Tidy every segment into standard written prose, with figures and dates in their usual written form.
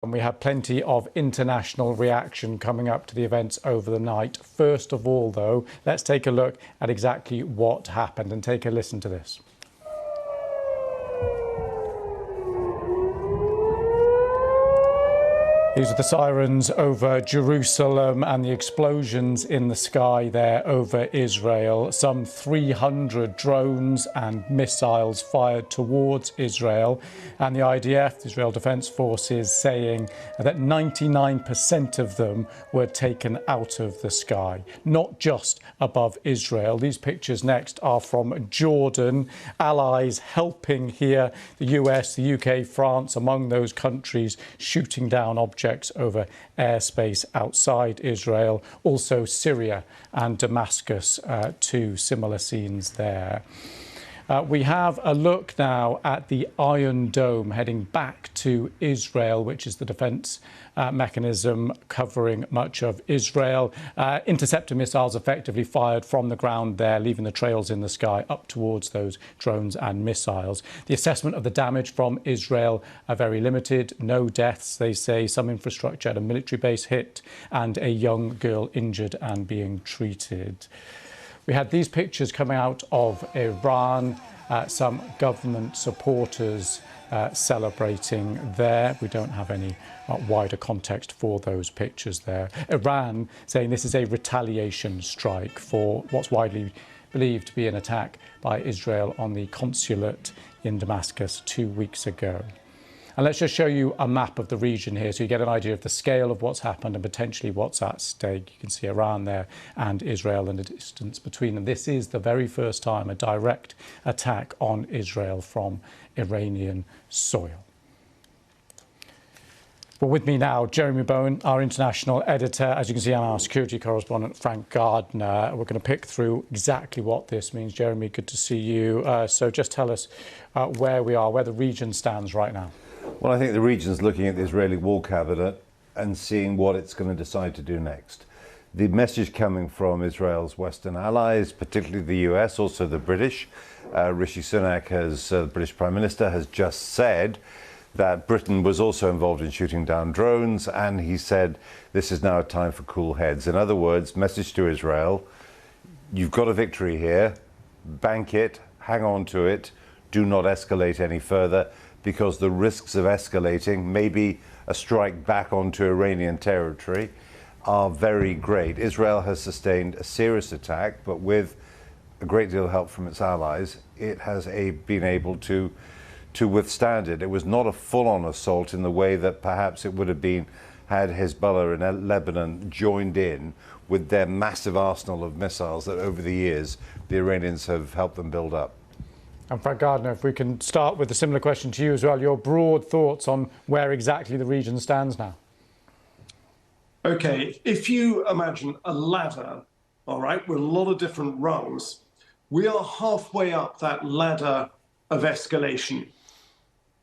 And we have plenty of international reaction coming up to the events over the night. First of all, though, let's take a look at exactly what happened and take a listen to this. These are the sirens over Jerusalem and the explosions in the sky there over Israel. Some 300 drones and missiles fired towards Israel. And the IDF, the Israel Defense Forces, saying that 99% of them were taken out of the sky, not just above Israel. These pictures next are from Jordan. Allies helping here, the US, the UK, France, among those countries, shooting down objects over airspace outside Israel. Also Syria and Damascus, two similar scenes there. We have a look now at the Iron Dome heading back to Israel, which is the defence mechanism covering much of Israel. Interceptor missiles effectively fired from the ground there, leaving the trails in the sky up towards those drones and missiles. The assessment of the damage from Israel are very limited. No deaths, they say. Some infrastructure at a military base hit and a young girl injured and being treated. We had these pictures coming out of Iran, some government supporters celebrating there. We don't have any wider context for those pictures there. Iran saying this is a retaliation strike for what's widely believed to be an attack by Israel on the consulate in Damascus 2 weeks ago. And let's just show you a map of the region here so you get an idea of the scale of what's happened and potentially what's at stake. You can see Iran there and Israel and the distance between them. This is the very first time a direct attack on Israel from Iranian soil. Well, with me now, Jeremy Bowen, our international editor. As you can see, I'm our security correspondent, Frank Gardner. We're going to pick through exactly what this means. Jeremy, good to see you. So just tell us where we are, where the region stands right now. Well, I think the region's looking at the Israeli war cabinet and seeing what it's going to decide to do next. The message coming from Israel's Western allies, particularly the US, also the British. Rishi Sunak, the British Prime Minister, has just said that Britain was also involved in shooting down drones, and he said this is now a time for cool heads. In other words, message to Israel, you've got a victory here, bank it, hang on to it, do not escalate any further, because the risks of escalating, maybe a strike back onto Iranian territory, are very great. Israel has sustained a serious attack, but with a great deal of help from its allies, it has been able to withstand it. It was not a full-on assault in the way that perhaps it would have been had Hezbollah in Lebanon joined in with their massive arsenal of missiles that over the years the Iranians have helped them build up. And Frank Gardner, if we can start with a similar question to you as well, your broad thoughts on where exactly the region stands now. Okay, if you imagine a ladder, all right, with a lot of different rungs, we are halfway up that ladder of escalation.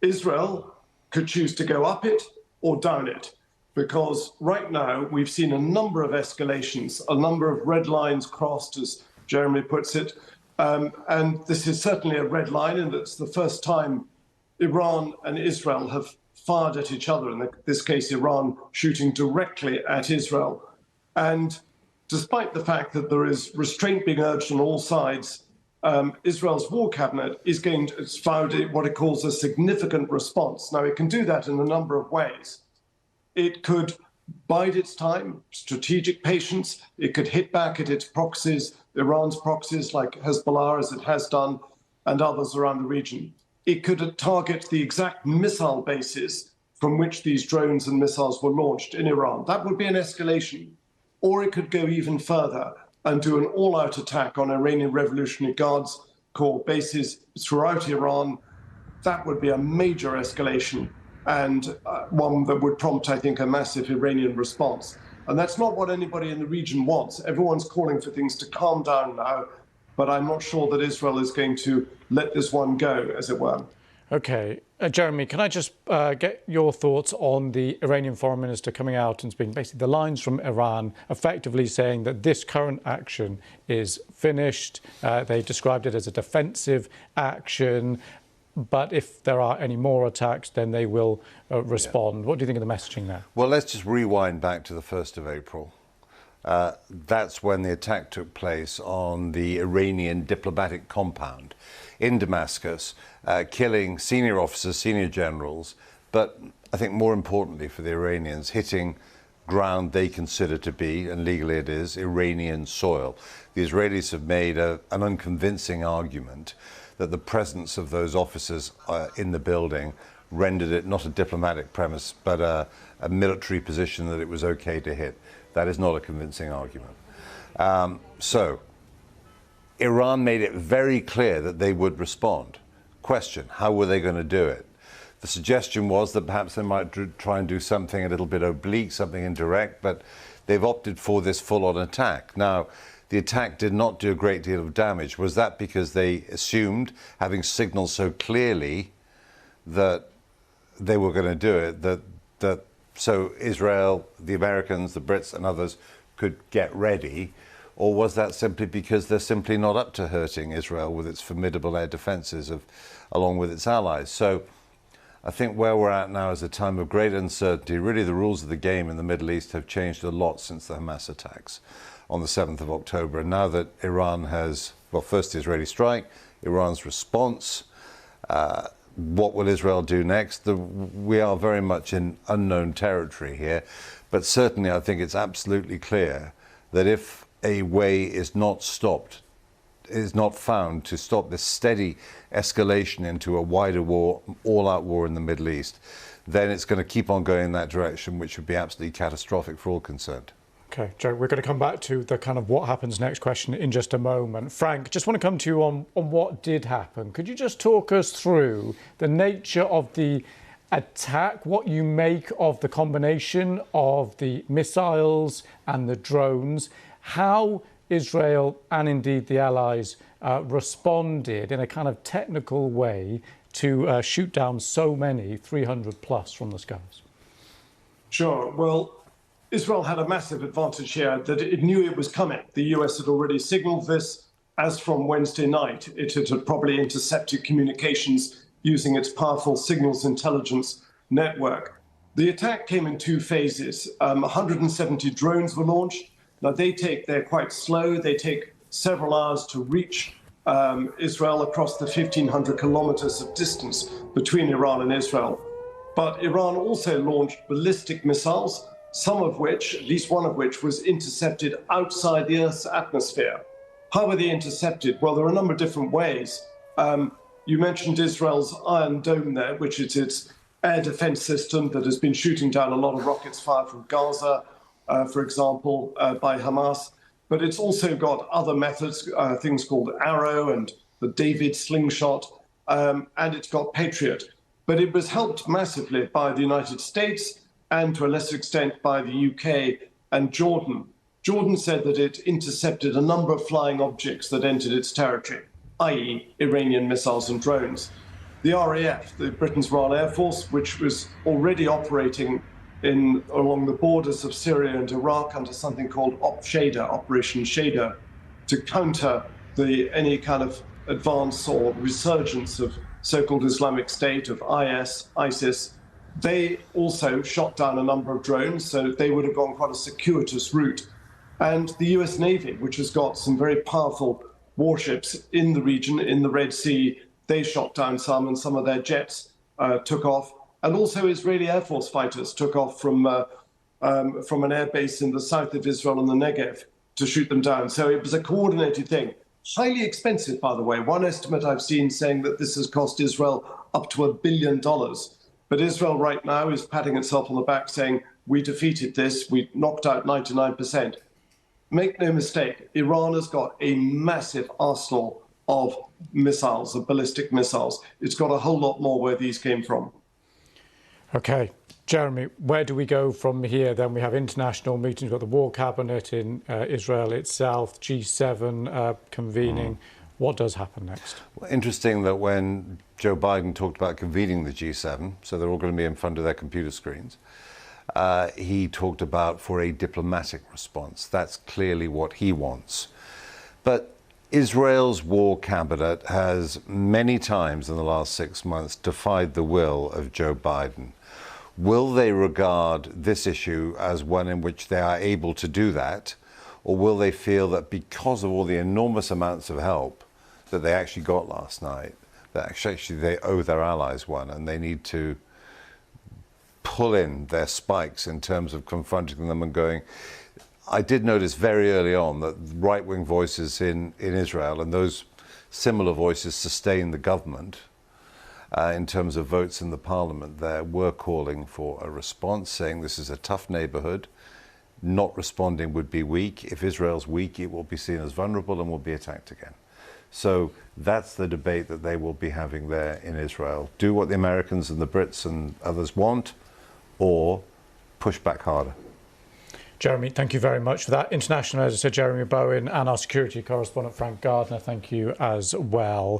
Israel could choose to go up it or down it, because right now we've seen a number of escalations, a number of red lines crossed, as Jeremy puts it. And this is certainly a red line, and it's the first time Iran and Israel have fired at each other, in this case, Iran shooting directly at Israel. And despite the fact that there is restraint being urged on all sides, Israel's war cabinet is it's vowed what it calls a significant response. Now, it can do that in a number of ways. It could bide its time, strategic patience. It could hit back at its proxies, Iran's proxies like Hezbollah, as it has done, and others around the region. It could target the exact missile bases from which these drones and missiles were launched in Iran. That would be an escalation. Or it could go even further and do an all-out attack on Iranian Revolutionary Guards Corps bases throughout Iran. That would be a major escalation, and one that would prompt, I think, a massive Iranian response. And that's not what anybody in the region wants. Everyone's calling for things to calm down now, but I'm not sure that Israel is going to let this one go, as it were. OK. Jeremy, can I just get your thoughts on the Iranian foreign minister coming out and speaking, basically the lines from Iran effectively saying that this current action is finished. They described it as a defensive action. but if there are any more attacks, then they will respond. What do you think of the messaging there? Well, let's just rewind back to the 1st of April. That's when the attack took place on the Iranian diplomatic compound in Damascus, killing senior officers, senior generals, but I think more importantly for the Iranians, hitting ground they consider to be, and legally it is, Iranian soil. The Israelis have made an unconvincing argument that the presence of those officers in the building rendered it not a diplomatic premise, but a military position that it was okay to hit. That is not a convincing argument. So Iran made it very clear that they would respond. Question, how were they going to do it? The suggestion was that perhaps they might try and do something a little bit oblique, something indirect, but they've opted for this full-on attack. Now, the attack did not do a great deal of damage. Was that because they assumed, having signaled so clearly that they were going to do it, that so Israel, the Americans, the Brits and others could get ready? Or was that simply because they're simply not up to hurting Israel with its formidable air defenses along with its allies? So I think where we're at now is a time of great uncertainty. Really, the rules of the game in the Middle East have changed a lot since the Hamas attacks on the 7th of October. And now that Iran has, well, first the Israeli strike, Iran's response, what will Israel do next? We are very much in unknown territory here. But certainly I think it's absolutely clear that if a way is not found to stop this steady escalation into a wider war, all-out war in the Middle East, then it's going to keep on going in that direction, which would be absolutely catastrophic for all concerned. Okay, Joe, we're going to come back to the kind of what happens next question in just a moment. Frank, just want to come to you on what did happen. Could you just talk us through the nature of the attack, what you make of the combination of the missiles and the drones, how Israel and indeed the Allies responded in a kind of technical way to shoot down so many, 300 plus from the skies? Sure. Well, Israel had a massive advantage here that it knew it was coming. The US had already signaled this as from Wednesday night. It had probably intercepted communications using its powerful signals intelligence network. The attack came in two phases. 170 drones were launched. Now, they're quite slow. They take several hours to reach Israel across the 1,500 kilometers of distance between Iran and Israel. But Iran also launched ballistic missiles, some of which, at least one of which, was intercepted outside the Earth's atmosphere. How were they intercepted? Well, there are a number of different ways. You mentioned Israel's Iron Dome there, which is its air defense system that has been shooting down a lot of rockets fired from Gaza, for example, by Hamas. But it's also got other methods, things called Arrow and the David slingshot, and it's got Patriot. But it was helped massively by the United States and to a lesser extent by the UK and Jordan. Jordan said that it intercepted a number of flying objects that entered its territory, i.e. Iranian missiles and drones. The RAF, the Britain's Royal Air Force, which was already operating along the borders of Syria and Iraq under something called Operation Shader, to counter any kind of advance or resurgence of so-called Islamic State, of ISIS. They also shot down a number of drones, so they would have gone quite a circuitous route. And the US Navy, which has got some very powerful warships in the region, in the Red Sea, they shot down some, and some of their jets took off. And also Israeli Air Force fighters took off from an air base in the south of Israel in the Negev to shoot them down. So it was a coordinated thing. Highly expensive, by the way. One estimate I've seen saying that this has cost Israel up to $1 billion. But Israel right now is patting itself on the back saying, we defeated this, we knocked out 99%. Make no mistake, Iran has got a massive arsenal of missiles, of ballistic missiles. It's got a whole lot more where these came from. Okay, Jeremy, where do we go from here then? We have international meetings, we've got the War Cabinet in Israel itself, G7 convening. What does happen next? Well, interesting that when Joe Biden talked about convening the G7, so they're all going to be in front of their computer screens, he talked about for a diplomatic response. That's clearly what he wants. But Israel's war cabinet has many times in the last 6 months defied the will of Joe Biden. Will they regard this issue as one in which they are able to do that? Or will they feel that because of all the enormous amounts of help that they actually got last night, that actually they owe their allies one and they need to pull in their spikes in terms of confronting them and going? I did notice very early on that right-wing voices in Israel, and those similar voices sustain the government in terms of votes in the parliament there, were calling for a response, saying this is a tough neighborhood. Not responding would be weak. If Israel's weak, it will be seen as vulnerable and will be attacked again. So that's the debate that they will be having there in Israel. Do what the Americans and the Brits and others want, or push back harder. Jeremy, thank you very much for that. International editor Jeremy Bowen and our security correspondent Frank Gardner, thank you as well.